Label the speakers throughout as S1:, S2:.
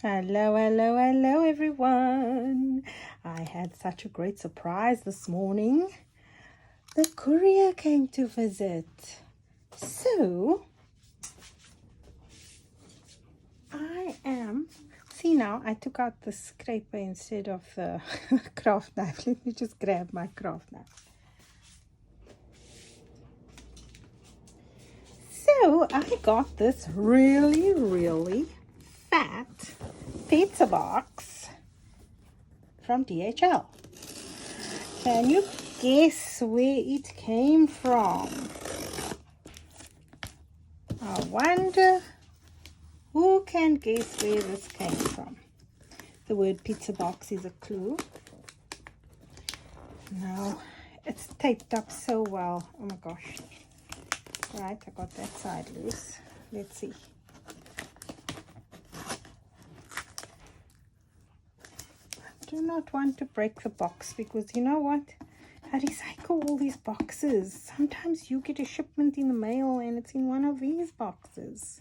S1: Hello, hello, hello, everyone. I had such a great surprise this morning. The courier came to visit. So, see now, I took out the scraper instead of the craft knife. Let me just grab my craft knife. So, I got this really fat pizza box from DHL. Can you guess where it came from? I wonder who can guess where this came from. The word pizza box is a clue. Now it's taped up so well. Oh my gosh. Right, I got that side loose. Let's see. I do not want to break the box because you know what? I recycle all these boxes. Sometimes you get a shipment in the mail and it's in one of these boxes.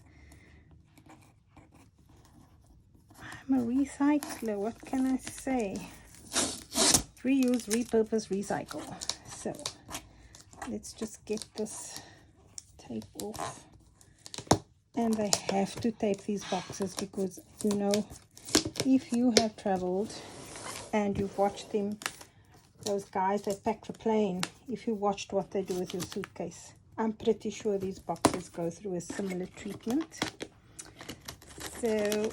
S1: I'm a recycler. What can I say? Reuse, repurpose, recycle. So let's just get this tape off. And they have to tape these boxes because, you know, if you have traveled and you've watched them, those guys that pack the plane, if you watched what they do with your suitcase, I'm pretty sure these boxes go through a similar treatment. So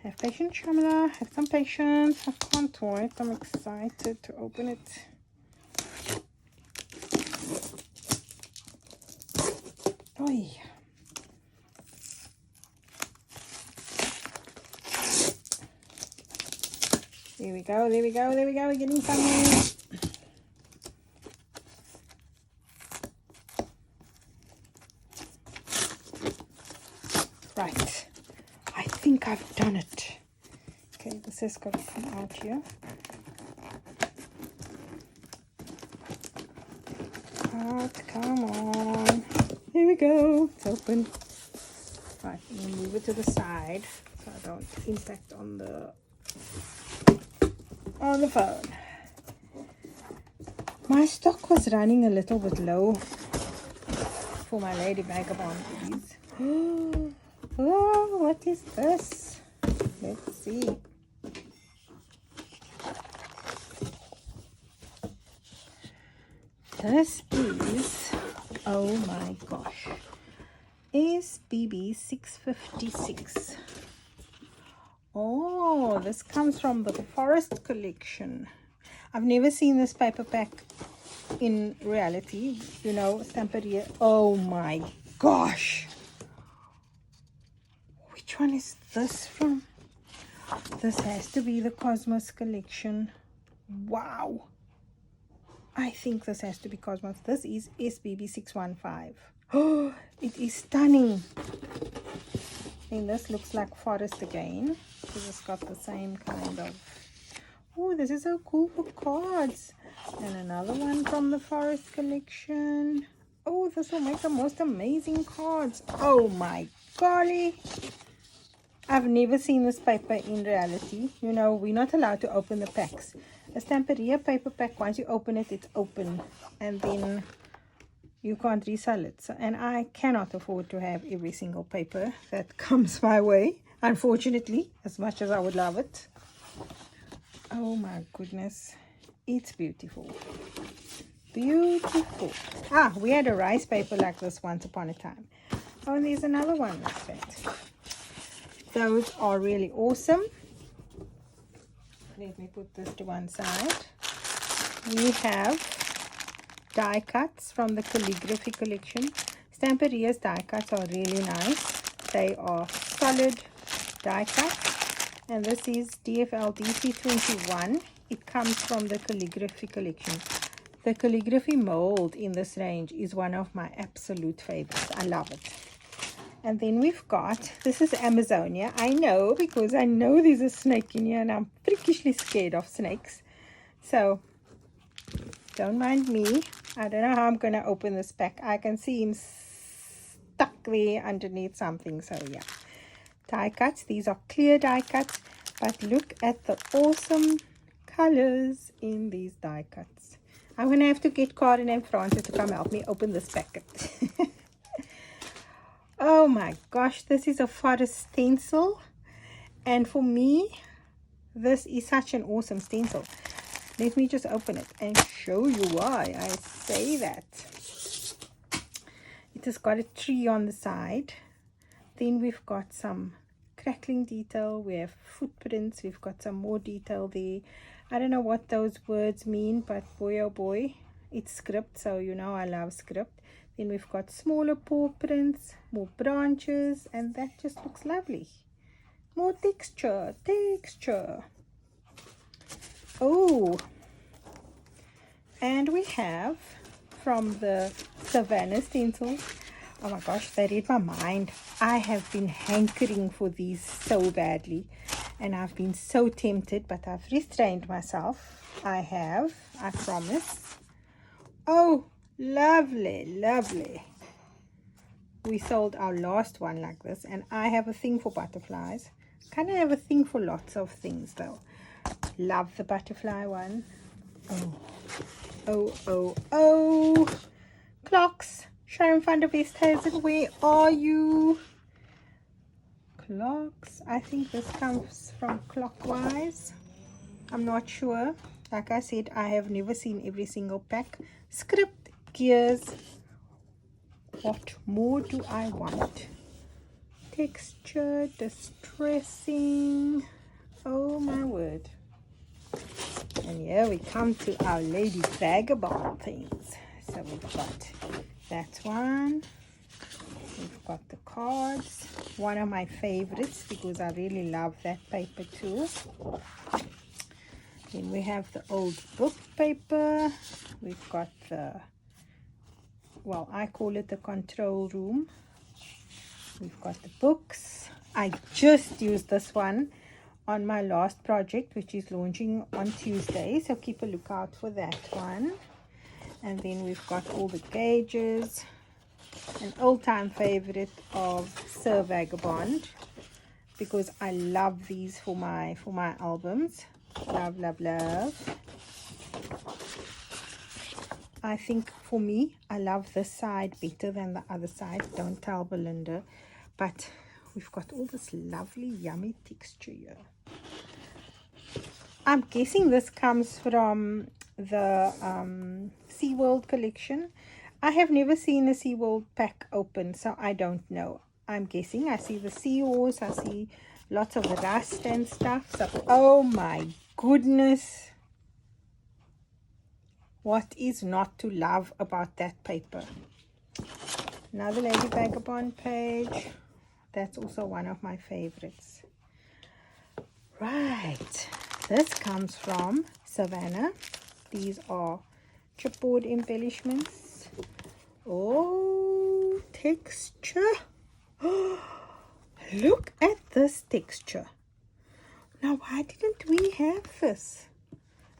S1: have patience, Shamela. Have some patience. I can't wait. I'm excited to open it. Oy. There we go, there we go, there we go. We're getting somewhere. Right. I think I've done it. Okay, this has got to come out here. Out, come on. There we go. It's open. Right, I'm going to move it to the side so I don't impact on the phone. My stock was running a little bit low for my Lady Vagabond goodies. Oh, what is this? Let's see. This is, oh my gosh, SBB 656. Oh, this comes from the Forest collection. I've never seen this paper pack in reality, you know, Stamperia. Oh my gosh. Which one is this from? This has to be the Cosmos collection. Wow. I think this has to be Cosmos. This is SBB 615. Oh, it is stunning. And this looks like Forest again. Because it's got the same kind of... Oh, this is so cool for cards. And another one from the Forest collection. Oh, this will make the most amazing cards. Oh my golly. I've never seen this paper in reality. You know, we're not allowed to open the packs. A Stamperia paper pack, once you open it, it's open. And then you can't resell it. So, and I cannot afford to have every single paper that comes my way. Unfortunately, as much as I would love it. Oh my goodness. It's beautiful. Beautiful. Ah, we had a rice paper like this once upon a time. Oh, and there's another one like that. Those are really awesome. Let me put this to one side. We have die cuts from the calligraphy collection. Stamperia's die cuts are really nice. They are solid die cuts. And this is DFL DC21. It comes from the calligraphy collection. The calligraphy mold in this range is one of my absolute favorites. I love it. And then we've got, this is Amazonia. I know, because I know there's a snake in here and I'm freakishly scared of snakes. So, don't mind me. I don't know how I'm going to open this pack. I can see him stuck there underneath something. So, yeah. die cuts. These are clear die cuts, but look at the awesome colors in these die cuts. I'm going to have to get Karen and Francis to come help me open this packet. Oh my gosh, this is a forest stencil, and for me this is such an awesome stencil. Let me just open it and show you why I say that. It has got a tree on the side, then we've got some crackling detail, we have footprints, we've got some more detail there. I don't know what those words mean, but boy oh boy, it's script, so you know I love script. Then we've got smaller paw prints, more branches, and that just looks lovely. More texture. Oh, and we have from the Savannah Stencils. Oh my gosh, they read my mind. I have been hankering for these so badly, and I've been so tempted, but I've restrained myself. I promise. Oh, lovely. We sold our last one like this, and I have a thing for butterflies. Kind of have a thing for lots of things though. Love the butterfly one. Oh, clocks. Sharon van der Westhuizen, where are you? Clocks. I think this comes from Clockwise. I'm not sure. Like I said, I have never seen every single pack. Script, gears. What more do I want? Texture, distressing. Oh my word. And here we come to our Lady Vagabond things. So we've got that one. We've got the cards. One of my favorites because I really love that paper too. Then we have the old book paper. We've got the, well, I call it the control room. We've got the books. I just used this one on my last project, which is launching on Tuesday, so keep a lookout for that one. And then we've got all the gauges, an old-time favorite of Sir Vagabond, because I love these for my albums. Love. I think for me, I love this side better than the other side. Don't tell Belinda. But we've got all this lovely, yummy texture here. I'm guessing this comes from the SeaWorld collection. I have never seen a SeaWorld pack open, so I don't know. I'm guessing. I see the seahorse. I see lots of rust and stuff. So, oh my goodness. What is not to love about that paper? Another Lady Vagabond page. That's also one of my favorites. Right. This comes from Savannah. These are chipboard embellishments. Oh, texture. Look at this texture. Now, why didn't we have this?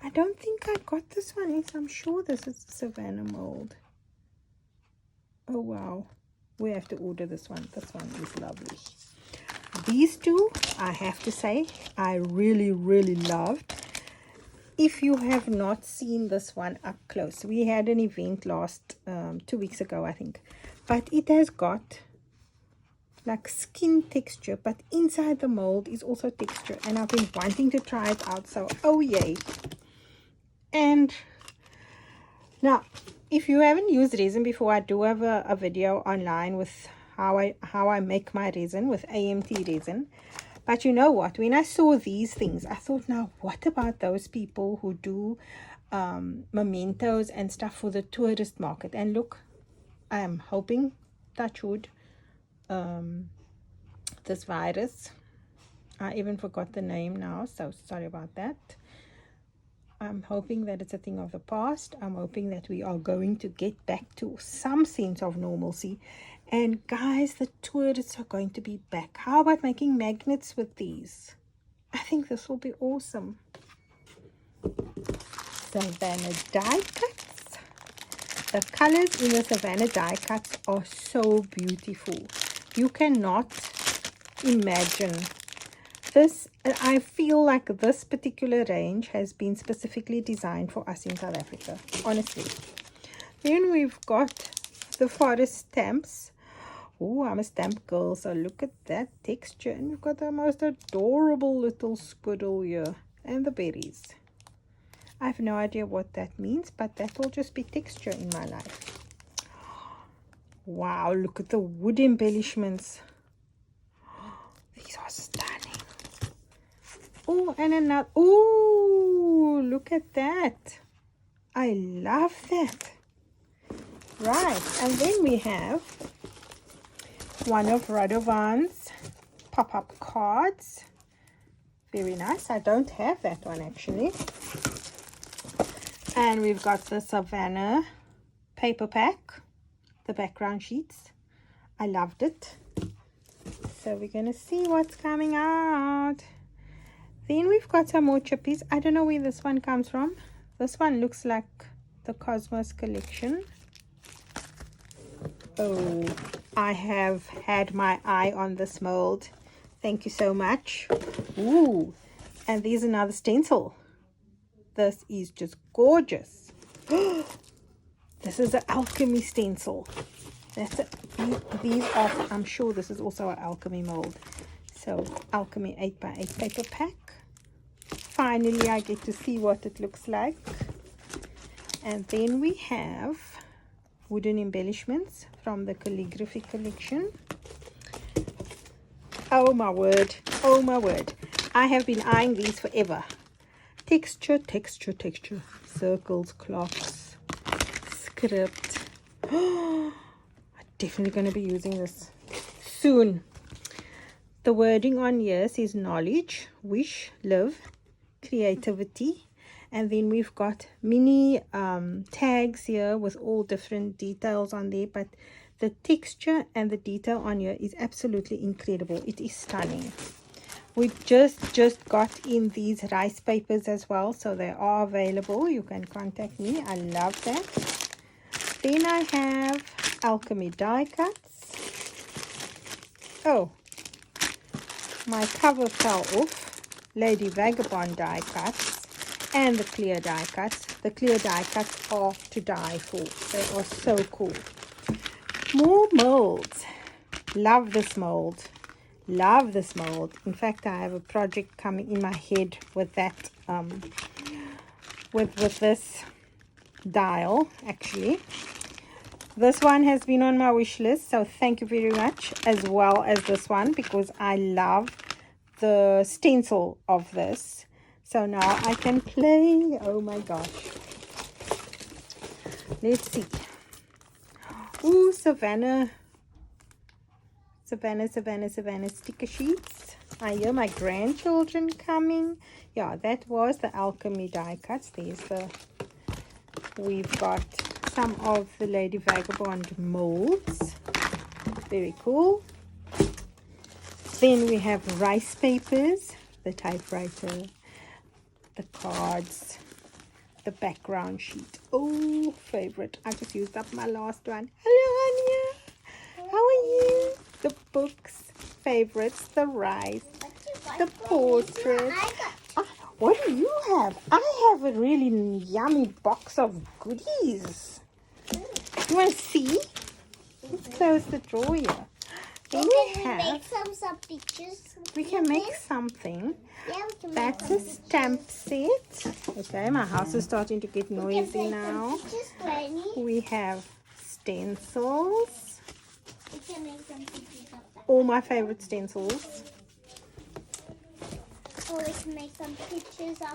S1: I don't think I got this one. I'm sure this is Savannah mold. Oh, wow. We have to order this one. This one is lovely. These two, I have to say, I really loved. If you have not seen this one up close, we had an event last 2 weeks ago, I think. But it has got like skin texture, but inside the mold is also texture. And I've been wanting to try it out, so oh yay. And now, if you haven't used resin before, I do have a video online with how I make my resin with AMT resin. But you know what? When I saw these things, I thought, now what about those people who do mementos and stuff for the tourist market? And look, I am hoping, touch wood, this virus, I even forgot the name now, so sorry about that. I'm hoping that it's a thing of the past. I'm hoping that we are going to get back to some sense of normalcy. And guys, the tourists are going to be back. How about making magnets with these? I think this will be awesome. Savannah die cuts. The colors in the Savannah die cuts are so beautiful. You cannot imagine. This, I feel like this particular range has been specifically designed for us in South Africa, honestly. Then we've got the forest stamps. Oh, I'm a stamp girl, so look at that texture. And we've got the most adorable little squirrel here. And the berries. I have no idea what that means, but that will just be texture in my life. Wow, look at the wood embellishments. These are stunning. Oh, and another. Oh, look at that. I love that. Right, and then we have one of Radovan's pop-up cards. Very nice. I don't have that one actually. And we've got the Savannah paper pack, the background sheets. I loved it. So we're going to see what's coming out. Then we've got some more chippies. I don't know where this one comes from. This one looks like the Cosmos collection. Oh, I have had my eye on this mold. Thank you so much. Ooh, and there's another stencil. This is just gorgeous. This is an Alchemy stencil. That's it. These are, I'm sure this is also an Alchemy mold. So Alchemy 8x8 paper pack. Finally, I get to see what it looks like. And then we have wooden embellishments from the calligraphy collection. Oh my word, oh my word. I have been eyeing these forever. Texture, texture, texture. Circles, clocks, script. I'm definitely going to be using this soon. The wording on here says knowledge, wish, live, creativity. And then we've got mini tags here with all different details on there. But the texture and the detail on here is absolutely incredible. It is stunning. We just got in these rice papers as well. So they are available. You can contact me. I love that. Then I have Alchemy die cuts. Oh, my cover fell off. Lady Vagabond die cuts. And the clear die cuts. The clear die cuts are to die for. They are so cool. More molds. Love this mold. Love this mold. In fact, I have a project coming in my head with that. With this dial, actually. This one has been on my wish list. So thank you very much. As well as this one. Because I love the stencil of this. So now I can play. Oh my gosh. Let's see. Ooh, Savannah sticker sheets. I hear my grandchildren coming. Yeah, that was the Alchemy die cuts. We've got some of the Lady Vagabond molds. Very cool. Then we have rice papers, the typewriter, the cards, the background sheet. Oh, favorite. I just used up my last one. Hello, Anya. How are you? The books, favorites, the rice, the portrait. What do you have? I have a really yummy box of goodies. You want to see? Let's close the drawer here. Then we have, we can make something. That's a stamp set. Okay, my house is starting to get noisy now. We have stencils. All my favorite stencils.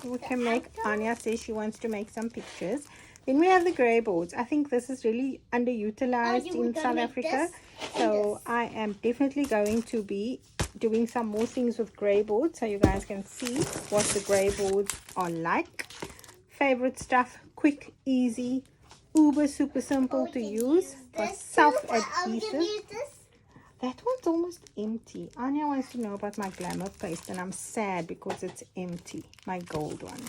S1: We can make, Anya says she wants to make some pictures. Then we have the grey boards. I think this is really underutilized in South Africa. So I am definitely going to be doing some more things with grey boards so you guys can see what the grey boards are like. Favorite stuff, quick, easy, uber super simple to use, but self-adhesive. That one's almost empty. Anya wants to know about my glamour paste and I'm sad because it's empty. My gold one.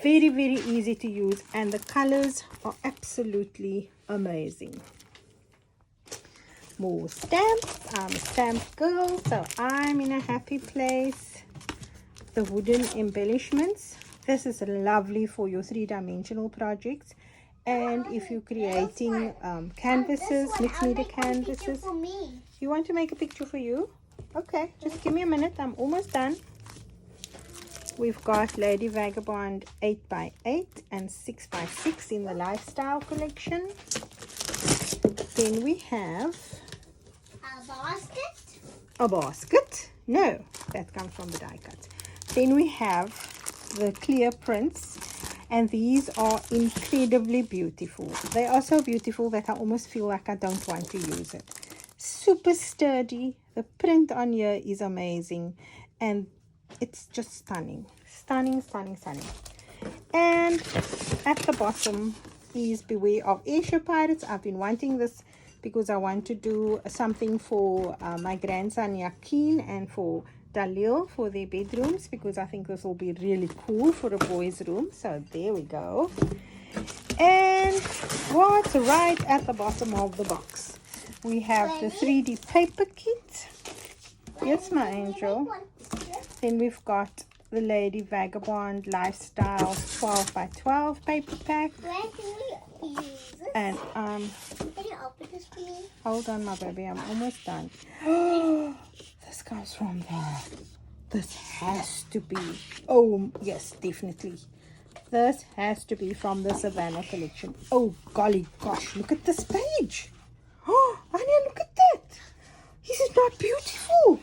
S1: Very, very easy to use and the colors are absolutely amazing. more stamps. I'm a stamp girl, so I'm in a happy place. The wooden embellishments. This is lovely for your three-dimensional projects. And if you're creating canvases, mixed media canvases. You want to make a picture for you? Okay, just give me a minute. I'm almost done. We've got Lady Vagabond 8x8 and 6x6 in the lifestyle collection. Then we have
S2: a basket.
S1: A basket? No, that comes from the die cut. Then we have the clear prints, and these are incredibly beautiful. They are so beautiful that I almost feel like I don't want to use it. Super sturdy. The print on here is amazing, and it's just stunning. Stunning, stunning, stunning. And at the bottom is Beware of Airship Pirates. I've been wanting this because I want to do something for my grandson Yakin and for Dalil for their bedrooms, because I think this will be really cool for a boy's room. So there we go. And what's right at the bottom of the box? We have the 3D paper kit. Yes, my angel. Then we've got the Lady Vagabond Lifestyle 12x12 paper pack.
S2: Where can we use this?
S1: And
S2: Can you open this for me?
S1: hold on, my baby, I'm almost done. This comes from there. This has to be, oh yes, definitely. This has to be from the Savannah collection. Oh golly gosh, look at this page. Oh, Anya, look at that. This is not beautiful.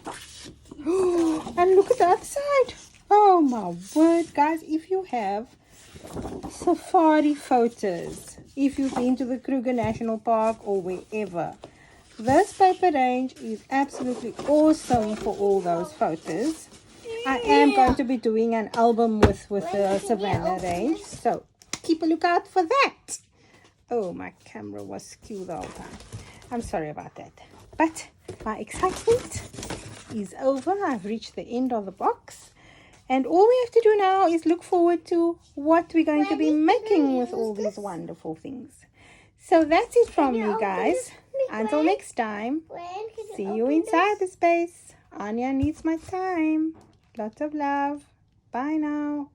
S1: Oh, and look at the other side. Oh my word, guys, if you have safari photos, if you've been to the Kruger National Park or wherever, this paper range is absolutely awesome for all those photos. I am going to be doing an album with the Savannah range, so keep a lookout for that. Oh, my camera was skewed the whole time. I'm sorry about that. But my excitement is over. I've reached the end of the box. And all we have to do now is look forward to what we're going to be making with all these wonderful things. So that's it from me, guys. Until next time, see you inside the space. Anya needs my time. Lots of love. Bye now.